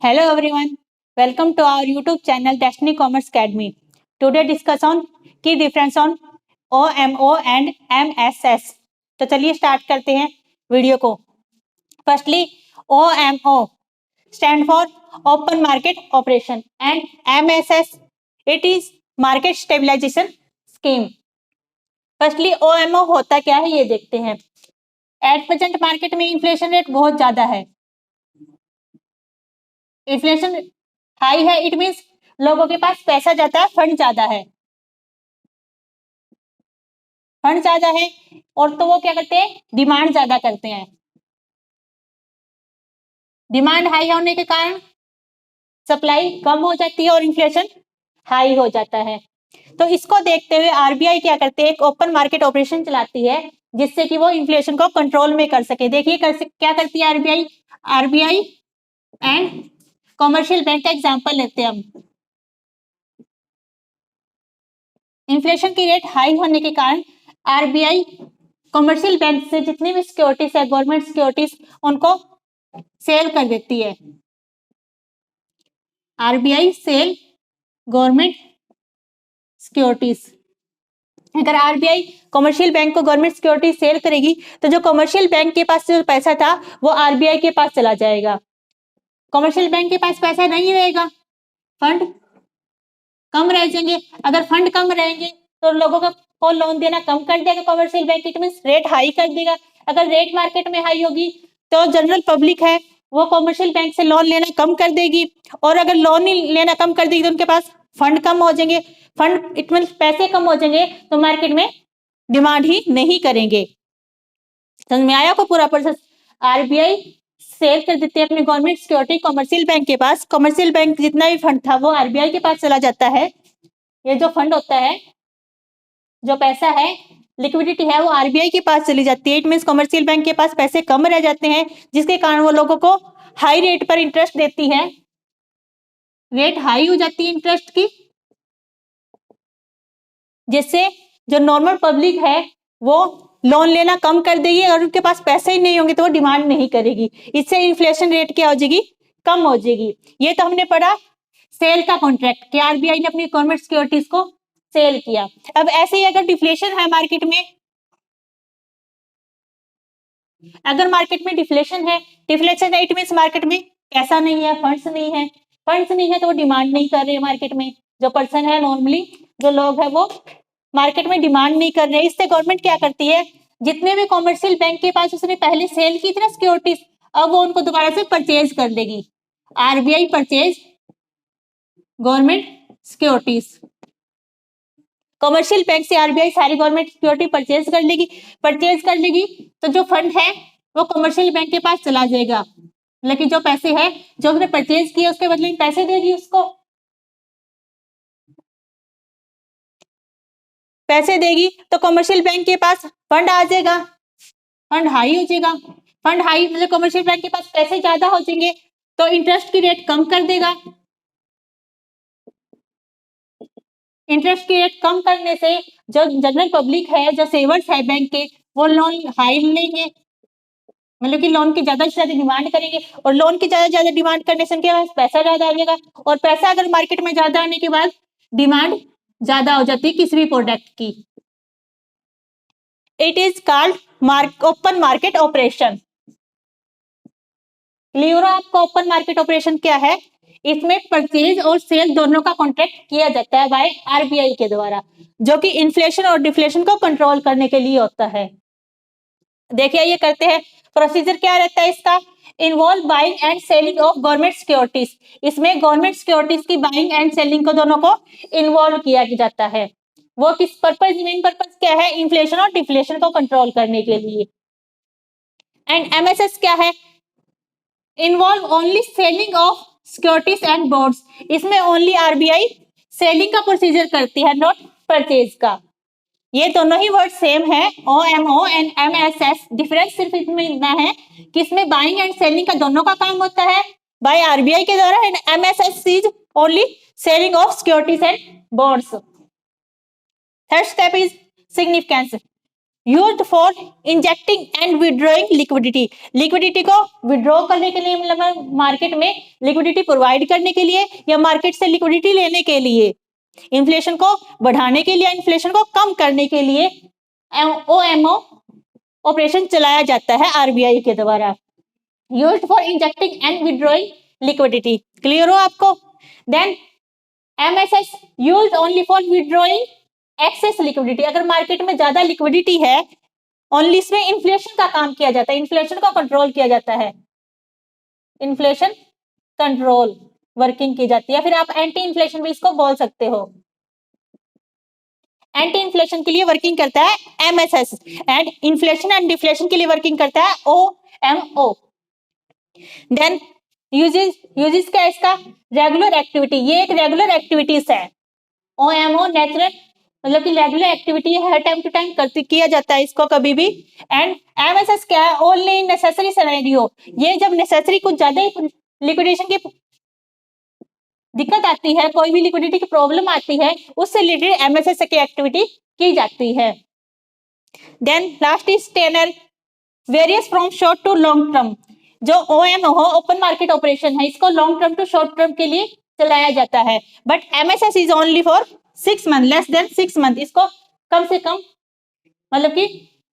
Hello everyone, welcome to our YouTube channel Destiny Commerce Academy. Today discuss on key difference on OMO and MSS. तो चलिए start करते हैं video को. Firstly, OMO stand for Open Market Operation and MSS it is Market Stabilization Scheme. Firstly, OMO होता क्या है ये देखते हैं. एट प्रेजेंट मार्केट में इन्फ्लेशन रेट बहुत ज्यादा है. इन्फ्लेशन हाई है, इट मीन्स लोगों के पास पैसा ज्यादा है, फंड ज्यादा है. फंड ज्यादा है और तो वो क्या करते हैं, डिमांड ज्यादा करते हैं. डिमांड हाई होने के कारण सप्लाई कम हो जाती है और इन्फ्लेशन हाई हो जाता है. तो इसको देखते हुए आरबीआई क्या करते हैं, एक ओपन मार्केट ऑपरेशन चलाती है जिससे कि वो इन्फ्लेशन को कंट्रोल में कर सके. देखिए क्या करती है आरबीआई एंड कॉमर्शियल बैंक का एग्जांपल लेते हैं हम. इन्फ्लेशन की रेट हाई होने के कारण आरबीआई कॉमर्शियल बैंक से जितनी भी सिक्योरिटीज है, गवर्नमेंट सिक्योरिटीज, उनको सेल कर देती है. RBI sell government securities. अगर आरबीआई कॉमर्शियल बैंक को गवर्नमेंट सिक्योरिटी सेल करेगी तो जो कॉमर्शियल बैंक के पास जो पैसा था वो आरबीआई के पास चला जाएगा. कॉमर्शियल बैंक के पास पैसा नहीं रहेगा, फंड कम रह जाएंगे. अगर फंड कम रहेंगे तो लोगों को लोन देना कम कर देगा commercial bank. It means rate high कर देगा. अगर रेट मार्केट में हाई होगी तो जनरल पब्लिक है वो कॉमर्शियल बैंक से लोन लेना कम कर देगी, और अगर लोन ही लेना कम कर देगी तो उनके पास फंड कम हो जाएंगे. फंड इट मींस पैसे कम हो जाएंगे तो मार्केट में डिमांड ही नहीं करेंगे. समझ में आया को पूरा प्रोसेस. आरबीआई सेल कर देते हैं अपनी गवर्नमेंट सिक्योरिटी कॉमर्शियल बैंक के पास. कॉमर्शियल बैंक जितना भी फंड था वो आरबीआई के पास चला जाता है. ये जो फंड होता है, जो पैसा है, लिक्विडिटी है, वो आरबीआई के पास चली जाती है. इट मींस कॉमर्शियल बैंक के पास पैसे कम रह जाते हैं जिसके कारण वो लोगों को हाई रेट पर इंटरेस्ट देती है. रेट हाई हो जाती है इंटरेस्ट की, जिससे जो नॉर्मल पब्लिक है वो लोन लेना कम कर देगी और उनके पास पैसे ही नहीं होंगे तो वो डिमांड नहीं करेगी. इससे इन्फ्लेशन रेट क्या हो जाएगी, कम हो जाएगी. ये तो हमने पढ़ा सेल का कॉन्ट्रैक्ट कि आरबीआई ने अपनी गवर्नमेंट सिक्योरिटीज को सेल किया. अब ऐसे ही अगर डिफ्लेशन है मार्केट में, अगर मार्केट में डिफ्लेशन है इट मींस मार्केट में पैसा नहीं है, फंड्स नहीं है तो वो डिमांड नहीं कर रहे मार्केट में. जो पर्सन है, नॉर्मली जो लोग है वो मार्केट में डिमांड नहीं कर रहे. इससे गवर्नमेंट क्या करती है, जितने भी कॉमर्शियल बैंक के पास उसने पहले सेल की थी ना सिक्योरिटीज, अब वो उनको दोबारा से परचेज कर लेगी. RBI purchase government securities. Commercial bank से आरबीआई सारी गवर्नमेंट सिक्योरिटी परचेज कर लेगी तो जो फंड है वो कॉमर्शियल बैंक के पास चला जाएगा. लेकिन जो पैसे है जो उसने परचेज किए उसके बदले में पैसे देगी उसको, पैसे देगी तो कॉमर्शियल बैंक के पास फंड आ जाएगा, फंड हाई हो जाएगा. फंड हाई मतलब कॉमर्शियल बैंक के पास पैसे ज्यादा हो जाएंगे तो इंटरेस्ट की रेट कम कर देगा. इंटरेस्ट की रेट कम करने से जो जनरल पब्लिक है, जो सेवर्स है बैंक के, वो लोन हाई लेंगे, मतलब कि लोन की ज्यादा से ज्यादा डिमांड करेंगे और लोन की ज्यादा डिमांड करने से उनके पास पैसा ज्यादा आ जाएगा. और पैसा अगर मार्केट में ज्यादा आने के बाद डिमांड ज्यादा हो जाती है किसी भी प्रोडक्ट की. It is called open market operation. Clear हो आपको ओपन मार्केट ऑपरेशन क्या है? इसमें परचेज और सेल दोनों का कॉन्ट्रैक्ट किया जाता है बाय आरबीआई के द्वारा, जो कि इन्फ्लेशन और डिफ्लेशन को कंट्रोल करने के लिए होता है. देखिए ये करते हैं. प्रोसीजर क्या रहता है इसका, involve buying and selling of government securities. इसमें गवर्नमेंट सिक्योरिटीज की बाइंग एंड सेलिंग को दोनों को इन्वॉल्व किया जाता है. वो किस पर्पज, मेन पर्पज क्या है, इन्फ्लेशन और डिफ्लेशन को कंट्रोल करने के लिए. एंड एमएसएस क्या है, involve only selling of securities and bonds. इसमें ओनली आरबीआई सेलिंग का प्रोसीजर करती है, नॉट परचेज का. ये दोनों ही वर्ड सेम है, ओएमओ एंड एमएसएस. डिफरेंस सिर्फ इसमें इतना है कि इसमें बाइंग एंड सेलिंग का दोनों का काम होता है बाय आरबीआई के द्वारा, and MSS is only selling of securities and bonds. Third step is significance. Used for injecting and withdrawing liquidity, liquidity को विड्रॉ करने के लिए, मतलब मार्केट में लिक्विडिटी प्रोवाइड करने के लिए या मार्केट से लिक्विडिटी लेने के लिए, इन्फ्लेशन को बढ़ाने के लिए, इन्फ्लेशन को कम करने के लिए OMO ऑपरेशन चलाया जाता है RBI के द्वारा। Used for injecting and withdrawing liquidity, clear हो आपको? Then MSS used only for withdrawing excess liquidity, अगर मार्केट में ज्यादा लिक्विडिटी है, ओनली इसमें इन्फ्लेशन का काम किया जाता है, इन्फ्लेशन को कंट्रोल किया जाता है, इन्फ्लेशन कंट्रोल वर्किंग की जाती है, फिर आप एंटी इन्फ्लेशन भी इसको बोल सकते हो। एंटी इन्फ्लेशन के लिए वर्किंग करता है MSS and inflation and deflation के लिए वर्किंग करता है OMO। देन यूजेस क्या है इसका? रेगुलर एक्टिविटी, ये एक रेगुलर एक्टिविटीज है। OMO नेचुरल, मतलब कि रेगुलर एक्टिविटी है, हर टाइम टू टाइम करती किया जाता है इसको कभी भी। एंड MSS क्या है? ओनली नेसेसरी सिनेरियो, ये जब नेसेसरी कुछ ज्यादा लिक्विडेशन की दिक्कत आती है, कोई भी लिक्विडिटी की प्रॉब्लम आती है, उससे रिलेटेड MSS की एक्टिविटी की जाती है। Then last is tenor, varies from short to long term, जो OMO हो ओपन मार्केट ऑपरेशन है, इसको long term to short term के लिए चलाया जाता है, but MSS is only for 6 month, less than 6 month, इसको कम से कम, मतलब कि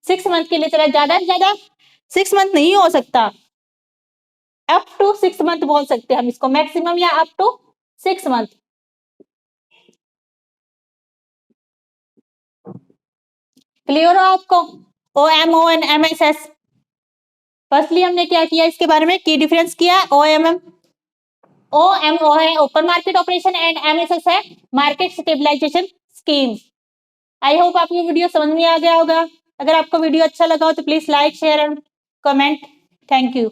6 मंथ के लिए चला, ज्यादा से ज्यादा 6 मंथ नहीं हो सकता, अप टू 6 मंथ बोल सकते हैं हम इसको, मैक्सिमम या अप टू 6 मंथ। क्लियर हो आपको? OMO and MSS। फर्स्टली हमने क्या किया इसके बारे में, की डिफरेंस किया। OMO है open market operation and MSS है market stabilization scheme. I hope आपको वीडियो समझ में आ गया होगा। अगर आपको वीडियो अच्छा लगा हो तो please like, share and comment. Thank you.